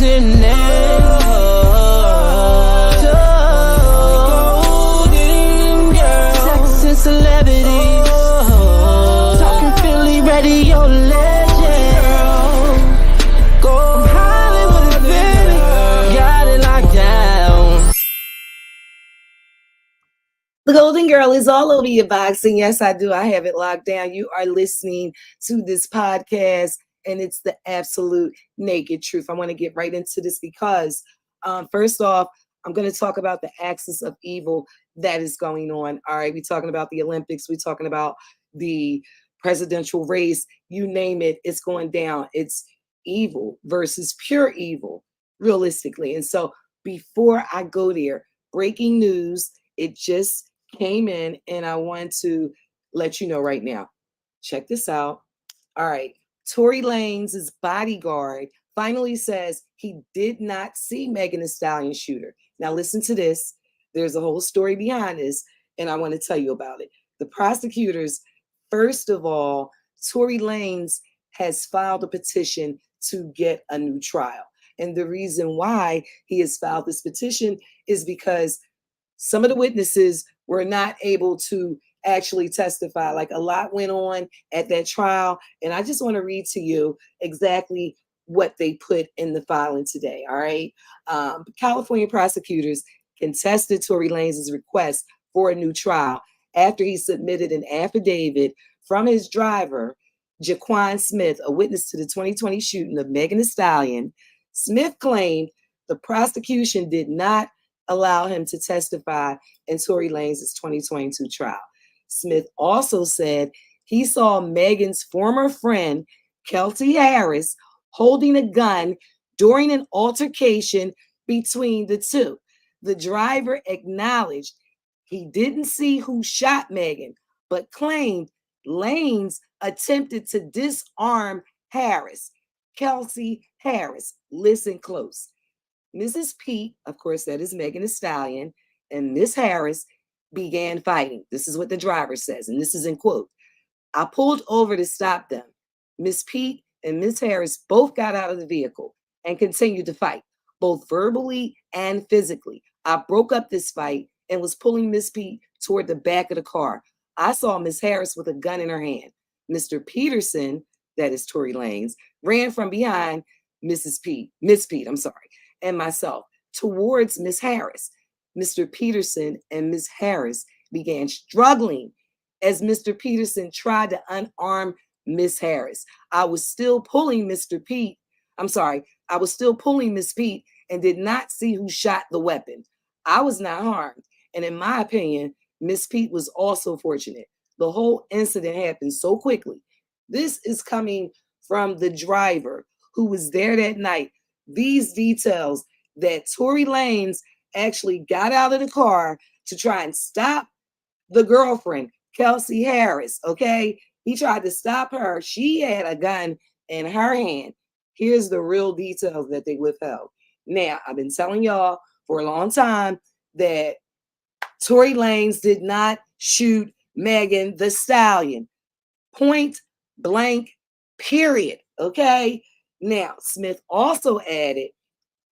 listening. Golden girl, sex and celebrities, talking Philly radio legend. Go Hollywood and Philly, got it locked down. The Golden Girl is all over your boxing. Yes, I do. I have it locked down. You are listening to this podcast, and it's the absolute naked truth. I want to get right into this because, first off, I'm going to talk about the axis of evil that is going on. All right, we're talking about the Olympics. We're talking about the presidential race. You name it, it's going down. It's evil versus pure evil, realistically. And so before I go there, breaking news, it just came in, and I want to let you know right now. Check this out. All right. Tory Lanez' bodyguard finally says he did not see Megan Thee Stallion shooter. Now listen to this. There's a whole story behind this, and I want to tell you about it. The prosecutors, first of all, Tory Lanez has filed a petition to get a new trial. And the reason why he has filed this petition is because some of the witnesses were not able to actually testify. Like, a lot went on at that trial. And I just want to read to you exactly what they put in the filing today. All right. California prosecutors contested Tory Lanez's request for a new trial after he submitted an affidavit from his driver, Jaquan Smith, a witness to the 2020 shooting of Megan Thee Stallion. Smith claimed the prosecution did not allow him to testify in Tory Lanez's 2022 trial. Smith also said he saw Megan's former friend, Kelsey Harris, holding a gun during an altercation between the two. The driver acknowledged he didn't see who shot Megan, but claimed Lanez attempted to disarm Harris. Kelsey Harris, listen close. Mrs. Pete, of course, that is Megan Thee Stallion, and Miss Harris began fighting. This is what the driver says, and this is in quote. I pulled over to stop them. Miss Pete and Miss Harris both got out of the vehicle and continued to fight, both verbally and physically. I broke up this fight and was pulling Miss Pete toward the back of the car. I saw Miss Harris with a gun in her hand. Mr. Peterson, that is Tory Lanez, ran from behind Miss Pete, and myself towards Miss Harris. Mr. Peterson and Miss Harris began struggling as Mr. Peterson tried to unarm Miss Harris. I was still pulling Miss Pete and did not see who shot the weapon. I was not harmed. And in my opinion, Miss Pete was also fortunate. The whole incident happened so quickly. This is coming from the driver who was there that night. These details that Tory Lanez actually got out of the car to try and stop the girlfriend, Kelsey Harris, okay? He tried to stop her. She had a gun in her hand. Here's the real details that they withheld. Now, I've been telling y'all for a long time that Tory Lanez did not shoot Megan Thee Stallion. Point blank, period, okay? Now, Smith also added,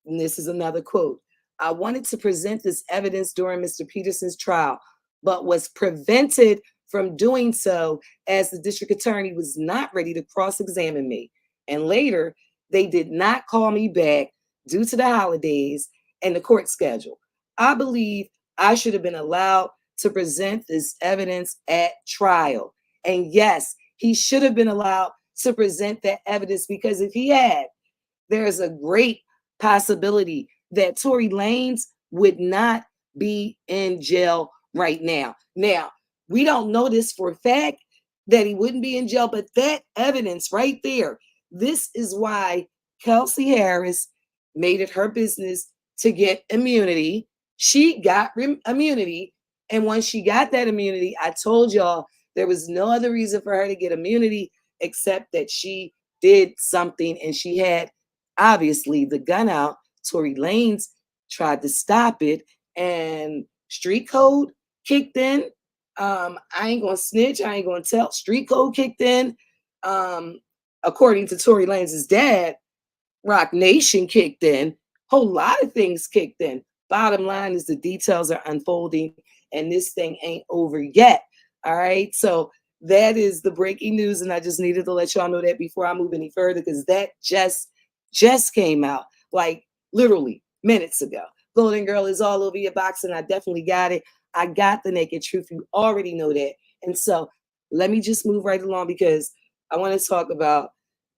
and this is another quote, I wanted to present this evidence during Mr. Peterson's trial, but was prevented from doing so as the district attorney was not ready to cross-examine me. And later, they did not call me back due to the holidays and the court schedule. I believe I should have been allowed to present this evidence at trial. And yes, he should have been allowed to present that evidence, because if he had, there's a great possibility that Tory Lanez would not be in jail right now. Now, we don't know this for a fact that he wouldn't be in jail, but that evidence right there, this is why Kelsey Harris made it her business to get immunity. She got immunity. And once she got that immunity, I told y'all there was no other reason for her to get immunity except that she did something, and she had obviously the gun out. Tory Lanez tried to stop it, and street code kicked in. I ain't gonna snitch. I ain't gonna tell. Street code kicked in. According to Tory Lanez's dad, Rock Nation kicked in. Whole lot of things kicked in. Bottom line is the details are unfolding and this thing ain't over yet. All right. So that is the breaking news. And I just needed to let y'all know that before I move any further, because that just came out like literally minutes ago. Golden Girl is all over your box, and I definitely got it. I got the naked truth. You already know that. And so let me just move right along because I want to talk about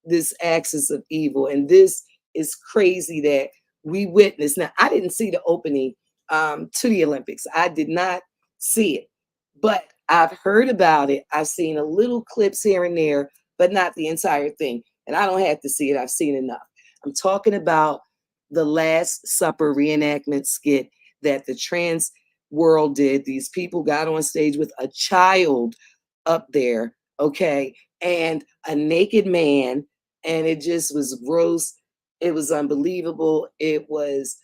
this axis of evil. And this is crazy that we witnessed. Now, I didn't see the opening to the Olympics. I did not see it, but I've heard about it. I've seen a little clips here and there, but not the entire thing. And I don't have to see it. I've seen enough. I'm talking about the Last Supper reenactment skit that the trans world did. These people got on stage with a child up there, okay, and a naked man, and it just was gross. It was unbelievable. It was,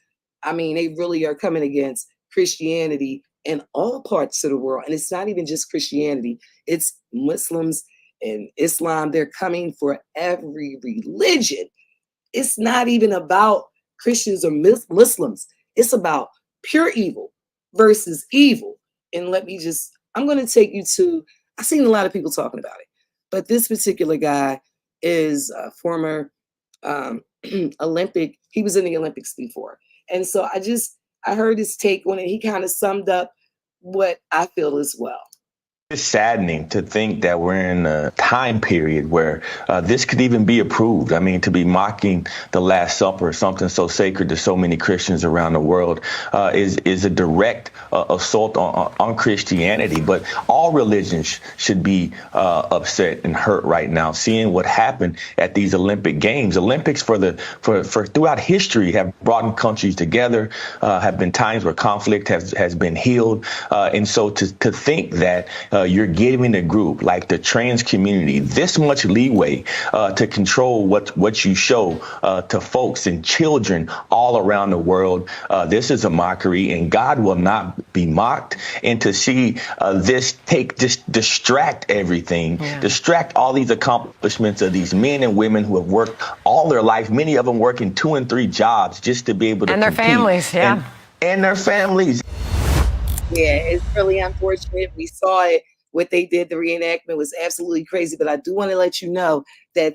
I mean, they really are coming against Christianity in all parts of the world. And it's not even just Christianity, it's Muslims and Islam. They're coming for every religion. It's not even about Christians or Muslims. It's about pure evil versus evil. And I'm going to take you to, I've seen a lot of people talking about it, but this particular guy is a former Olympic. He was in the Olympics before. And so I heard his take on it. He kind of summed up what I feel as well. It's saddening to think that we're in a time period where this could even be approved. I mean, to be mocking the Last Supper, something so sacred to so many Christians around the world, is a direct assault on Christianity. But all religions should be upset and hurt right now, seeing what happened at these Olympic Games. Olympics for throughout history have brought countries together, have been times where conflict has been healed. And so to think that you're giving a group like the trans community this much leeway to control what you show to folks and children all around the world. This is a mockery, and God will not be mocked. And to see this distract everything, distract all these accomplishments of these men and women who have worked all their life, many of them working 2 and 3 jobs just to be able to and their compete. families, and their families. Yeah, it's really unfortunate. We saw it, what they did. The reenactment was absolutely crazy. But I do want to let you know that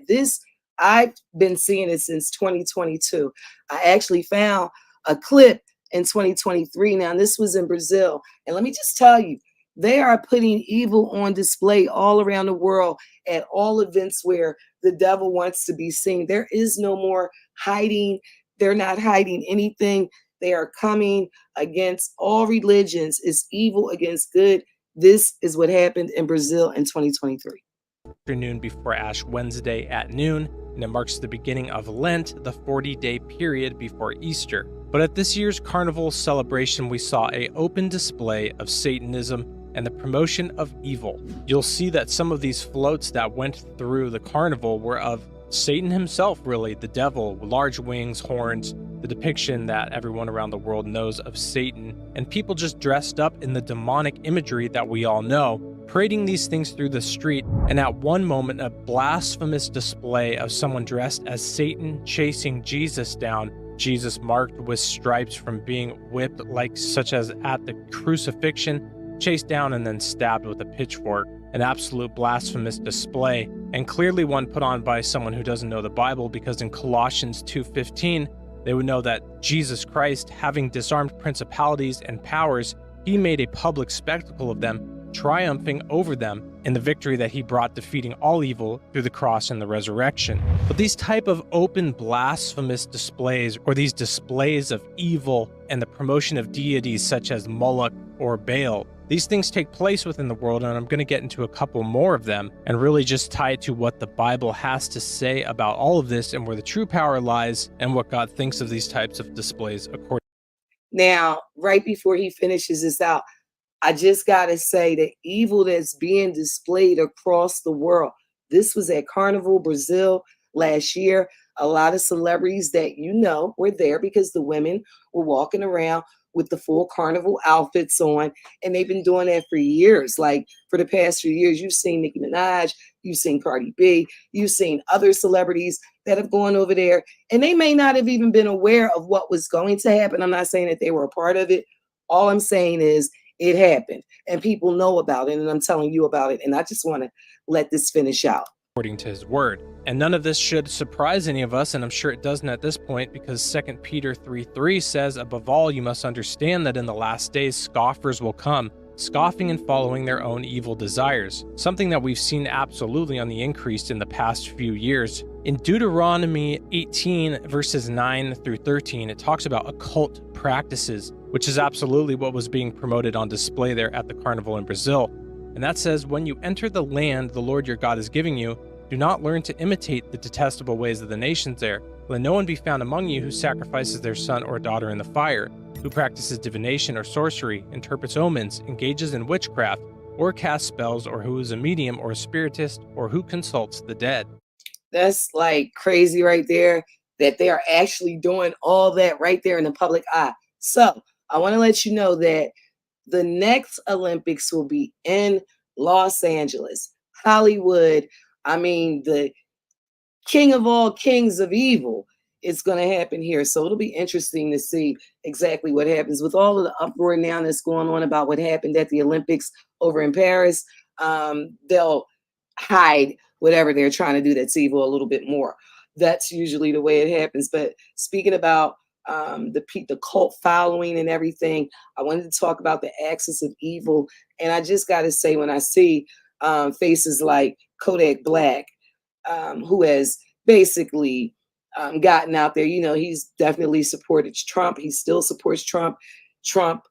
I've been seeing it since 2022. I actually found a clip in 2023. Now, this was in Brazil. And let me just tell you, they are putting evil on display all around the world at all events where the devil wants to be seen. There is no more hiding. They're not hiding anything. They are coming against all religions. It's evil against good. This is what happened in Brazil in 2023. Afternoon before Ash Wednesday at noon, and it marks the beginning of Lent, the 40-day period before Easter. But at this year's carnival celebration, we saw an open display of Satanism and the promotion of evil. You'll see that some of these floats that went through the carnival were of Satan himself, really, the devil, large wings, horns, the depiction that everyone around the world knows of Satan, and people just dressed up in the demonic imagery that we all know, parading these things through the street, and at one moment a blasphemous display of someone dressed as Satan chasing Jesus down, Jesus marked with stripes from being whipped, such as at the crucifixion, chased down and then stabbed with a pitchfork. An absolute blasphemous display, and clearly one put on by someone who doesn't know the Bible, because in Colossians 2:15, they would know that Jesus Christ, having disarmed principalities and powers, he made a public spectacle of them, triumphing over them in the victory that he brought, defeating all evil through the cross and the resurrection. But these type of open blasphemous displays, or these displays of evil and the promotion of deities such as Moloch or Baal, these things take place within the world, and I'm going to get into a couple more of them and really just tie it to what the Bible has to say about all of this and where the true power lies and what God thinks of these types of displays according. Now, right before he finishes this out, I just got to say the evil that's being displayed across the world. This was at Carnival Brazil last year. A lot of celebrities that you know were there because the women were walking around with the full carnival outfits on. And they've been doing that for years. Like for the past few years, you've seen Nicki Minaj, you've seen Cardi B, you've seen other celebrities that have gone over there, and they may not have even been aware of what was going to happen. I'm not saying that they were a part of it. All I'm saying is it happened and people know about it, and I'm telling you about it. And I just want to let this finish out. According to his word. And none of this should surprise any of us, and I'm sure it doesn't at this point, because 2 Peter 3:3 says, above all, you must understand that in the last days scoffers will come, scoffing and following their own evil desires, something that we've seen absolutely on the increase in the past few years. In Deuteronomy 18, verses 9 through 13, it talks about occult practices, which is absolutely what was being promoted on display there at the carnival in Brazil. And that says, when you enter the land the Lord your God is giving you, do not learn to imitate the detestable ways of the nations there. Let no one be found among you who sacrifices their son or daughter in the fire, who practices divination or sorcery, interprets omens, engages in witchcraft, or casts spells, or who is a medium or a spiritist, or who consults the dead. That's like crazy right there, that they are actually doing all that right there in the public eye. So I want to let you know that the next Olympics will be in Los Angeles, Hollywood. I mean, the king of all kings of evil is going to happen here. So it'll be interesting to see exactly what happens with all of the uproar now that's going on about what happened at the Olympics over in Paris. They'll hide whatever they're trying to do that's evil a little bit more. That's usually the way it happens. But speaking about the cult following and everything, I wanted to talk about the axis of evil. And I just got to say, when I see faces like Kodak Black, who has basically gotten out there, you know, he's definitely supported Trump. He still supports Trump. Trump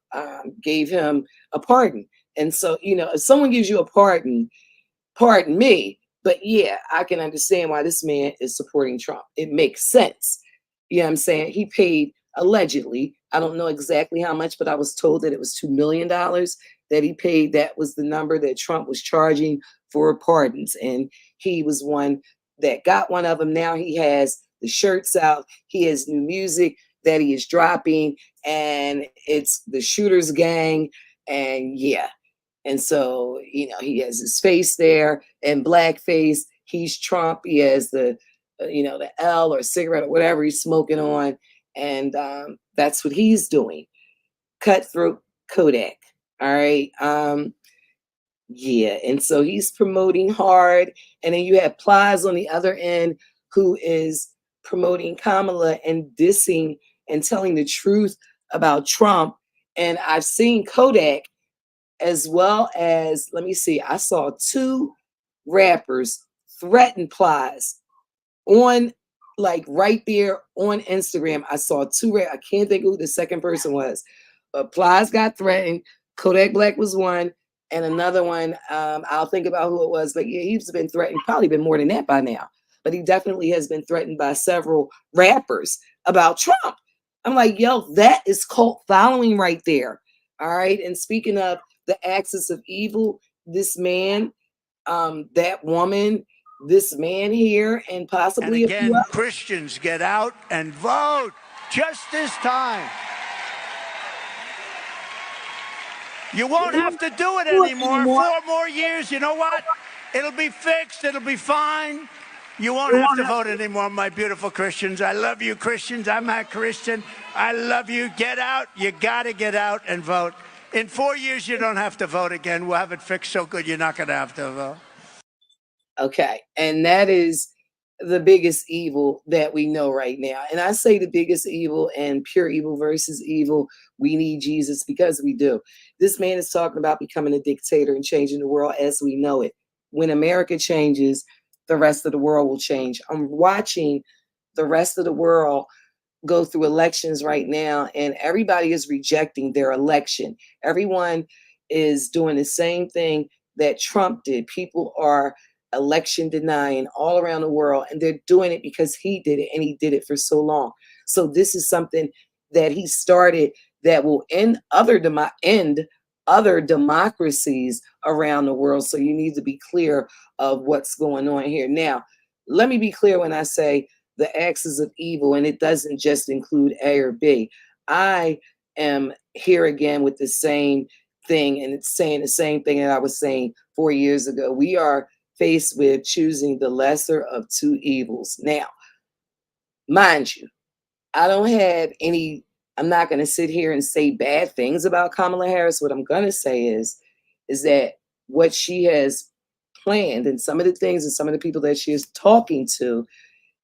gave him a pardon. And so, you know, if someone gives you a pardon me, but yeah, I can understand why this man is supporting Trump. It makes sense. You know what I'm saying? He paid, allegedly, I don't know exactly how much, but I was told that it was $2 million that he paid. That was the number that Trump was charging for pardons. And he was one that got one of them. Now he has the shirts out. He has new music that he is dropping, and it's the Shooters Gang. And yeah. And so, you know, he has his face there and blackface. He's Trump. He has the the L or cigarette or whatever he's smoking on. And that's what he's doing. Cutthroat Kodak. All right. Yeah. And so he's promoting hard. And then you have Plies on the other end, who is promoting Kamala and dissing and telling the truth about Trump. And I've seen Kodak, as well as, let me see, I saw 2 rappers threaten Plies on, like, right there on Instagram. I saw 2 I can't think who the second person was, but Plies got threatened. Kodak Black was one, and another one, I'll think about who it was, but yeah, he's been threatened, probably been more than that by now, but he definitely has been threatened by several rappers about Trump. I'm like, yo, that is cult following right there. All right. And speaking of the axis of evil, this man, that woman, this man here, and possibly and again, Christians, get out and vote just this time. You won't have to do it anymore. 4 more years, you know what? It'll be fixed. It'll be fine. You won't have to vote anymore, my beautiful Christians. I love you, Christians. I'm a Christian. I love you. Get out. You got to get out and vote. In 4 years, you don't have to vote again. We'll have it fixed so good you're not going to have to vote. Okay. And that is the biggest evil that we know right now. And I say the biggest evil and pure evil versus evil. We need Jesus, because we do. This man is talking about becoming a dictator and changing the world as we know it. When America changes, the rest of the world will change. I'm watching the rest of the world go through elections right now, and everybody is rejecting their election. Everyone is doing the same thing that Trump did. People are election denying all around the world, and they're doing it because he did it, and he did it for so long. So this is something that he started that will end other democracies around the world. So you need to be clear of what's going on here. Now, let me be clear when I say the axis of evil, and it doesn't just include A or B. I am here again with the same thing, and it's saying the same thing that I was saying 4 years ago. We are faced with choosing the lesser of two evils. Now, mind you, I'm not going to sit here and say bad things about Kamala Harris. What I'm going to say is that what she has planned and some of the things and some of the people that she is talking to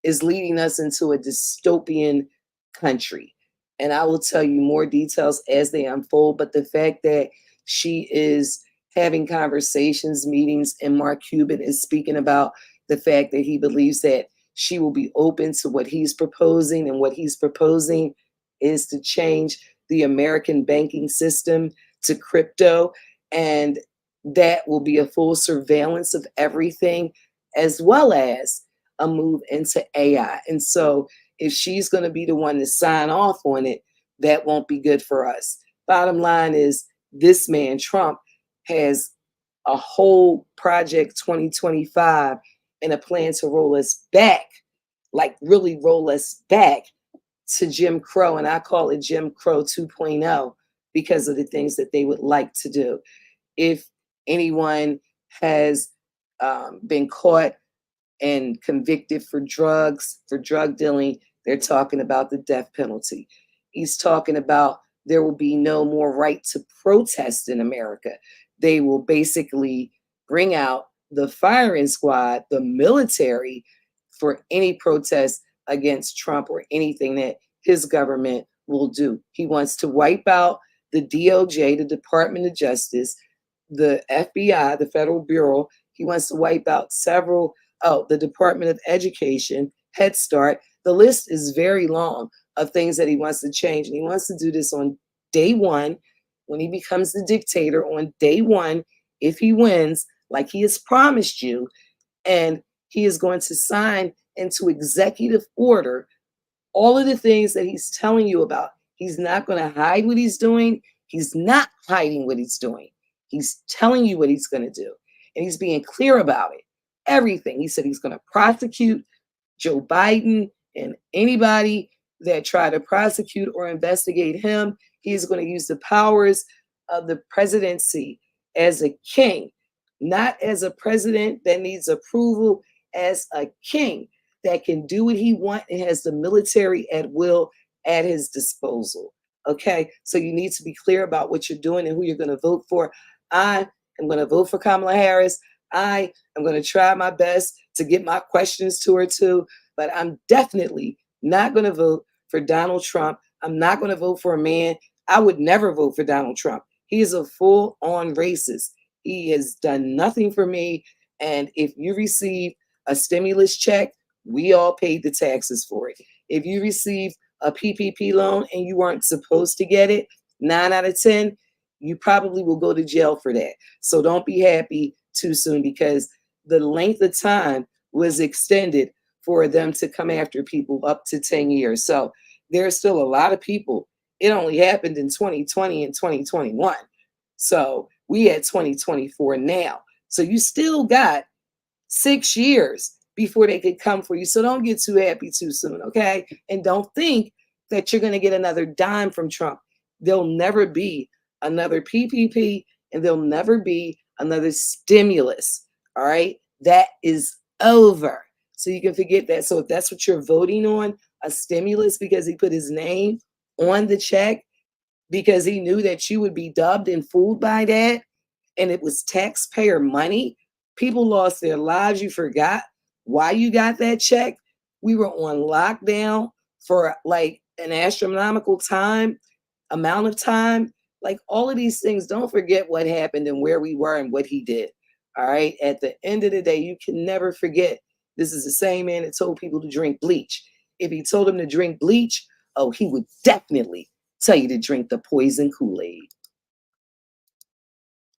is leading us into a dystopian country. And I will tell you more details as they unfold. But the fact that she is having conversations, meetings, and Mark Cuban is speaking about the fact that he believes that she will be open to what he's proposing, and what he's proposing is to change the American banking system to crypto, and that will be a full surveillance of everything, as well as a move into AI. And so if she's going to be the one to sign off on it, that won't be good for us. Bottom line is, this man, Trump, has a whole Project 2025 and a plan to roll us back, like really roll us back to Jim Crow. And I call it Jim Crow 2.0 because of the things that they would like to do. If anyone has been caught and convicted for drug dealing, they're talking about the death penalty. He's talking about there will be no more right to protest in America. They will basically bring out the firing squad, the military, for any protest against Trump or anything that his government will do. He wants to wipe out the DOJ, the Department of Justice, the FBI, the Federal Bureau. He wants to wipe out the Department of Education, Head Start. The list is very long of things that he wants to change. And he wants to do this on day one, when he becomes the dictator, on day one, if he wins, like he has promised you. And he is going to sign into executive order all of the things that he's telling you about. He's not going to hide what he's doing. He's not hiding what he's doing. He's telling you what he's going to do. And he's being clear about it. Everything. He said he's going to prosecute Joe Biden and anybody that try to prosecute or investigate him. He's going to use the powers of the presidency as a king, not as a president that needs approval, as a king that can do what he wants and has the military at will at his disposal. Okay, so you need to be clear about what you're doing and who you're going to vote for. I am going to vote for Kamala Harris. I am going to try my best to get my questions to her too, but I'm definitely not going to vote for Donald Trump. I'm not going to vote for a man. I would never vote for Donald Trump. He is a full-on racist. He has done nothing for me. And if you receive a stimulus check, we all paid the taxes for it. If you receive a PPP loan and you weren't supposed to get it, 9 out of 10, you probably will go to jail for that. So don't be happy too soon, because the length of time was extended for them to come after people up to 10 years. So there's still a lot of people. It only happened in 2020 and 2021. So we at 2024 now. So you still got 6 years before they could come for you. So don't get too happy too soon, okay? And don't think that you're going to get another dime from Trump. There'll never be another PPP, and there'll never be another stimulus, all right? That is over. So you can forget that. So if that's what you're voting on, a stimulus, because he put his name on the check, because he knew that you would be dubbed and fooled by that, and it was taxpayer money, people lost their lives. You forgot why you got that check. We were on lockdown for like an astronomical amount of time. Like all of these things, don't forget what happened and where we were and what he did. All right. At the end of the day, you can never forget. This is the same man that told people to drink bleach. If he told them to drink bleach, oh, he would definitely tell you to drink the poison Kool-Aid.